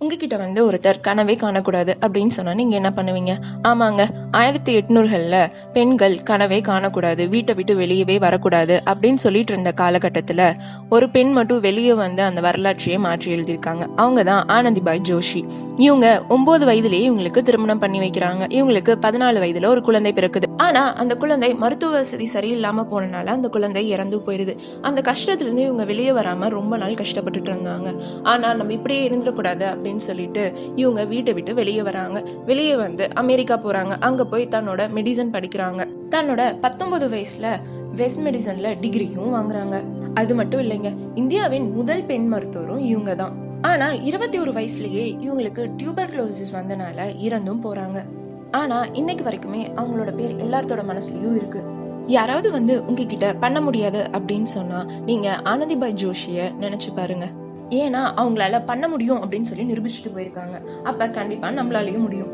உங்ககிட்ட ஒருத்தர் கனவே காணக்கூடாது அப்படின்னு சொன்னா நீங்க என்ன பண்ணுவீங்க? ஆமாங்க, 1800கள்ல பெண்கள் கனவே காணக்கூடாது, வீட்டை விட்டு வெளியவே வரக்கூடாது அப்படின்னு சொல்லிட்டு இருந்த காலகட்டத்துல ஒரு பெண் மட்டும் வெளியே வந்து அந்த வரலாற்றையே மாற்றி எழுதியிருக்காங்க. அவங்கதான் ஆனந்திபாய் ஜோஷி. இவங்க 9 வயதுலயே இவங்களுக்கு திருமணம் பண்ணி வைக்கிறாங்க. இவங்களுக்கு 14 வயதுல ஒரு குழந்தை பிறக்குது. ஆனா அந்த குழந்தை மருத்துவ வசதி சரியில்லாம போனனால அந்த குழந்தை இறந்து போயிருது. அந்த கஷ்டத்துல இருந்து இவங்க வெளியே வராம ரொம்ப நாள் கஷ்டப்பட்டுட்டு இருந்தாங்க. ஆனா நம்ம இப்படியே இருந்துடக்கூடாது அப்படின்னு சொல்லிட்டு இவங்க வீட்டை விட்டு வெளியே வராங்க. வெளியே வந்து அமெரிக்கா போறாங்க. அங்க போய் தன்னோட மெடிசன் படிக்கிறாங்க. தன்னோட 19 வயசுல வெஸ்ட் மெடிசன்ல டிகிரியும் வாங்குறாங்க. அது மட்டும் இல்லைங்க, இந்தியாவின் முதல் பெண் மருத்துவரும் இவங்க தான். ஆனா 21 வயசுலயே இவங்களுக்கு டியூபர்குலோசிஸ் வந்தனால இறந்தும் போறாங்க. ஆனா இன்னைக்கு வரைக்குமே அவங்களோட பேர் எல்லாத்தோட மனசுலயும் இருக்கு. யாராவது உங்ககிட்ட பண்ண முடியாது அப்படின்னு சொன்னா நீங்க ஆனந்திபாய் ஜோஷிய நினைச்சு பாருங்க. ஏன்னா அவங்களால பண்ண முடியும் அப்படின்னு சொல்லி நிரூபிச்சுட்டு போயிருக்காங்க. அப்ப கண்டிப்பா நம்மளாலயும் முடியும்.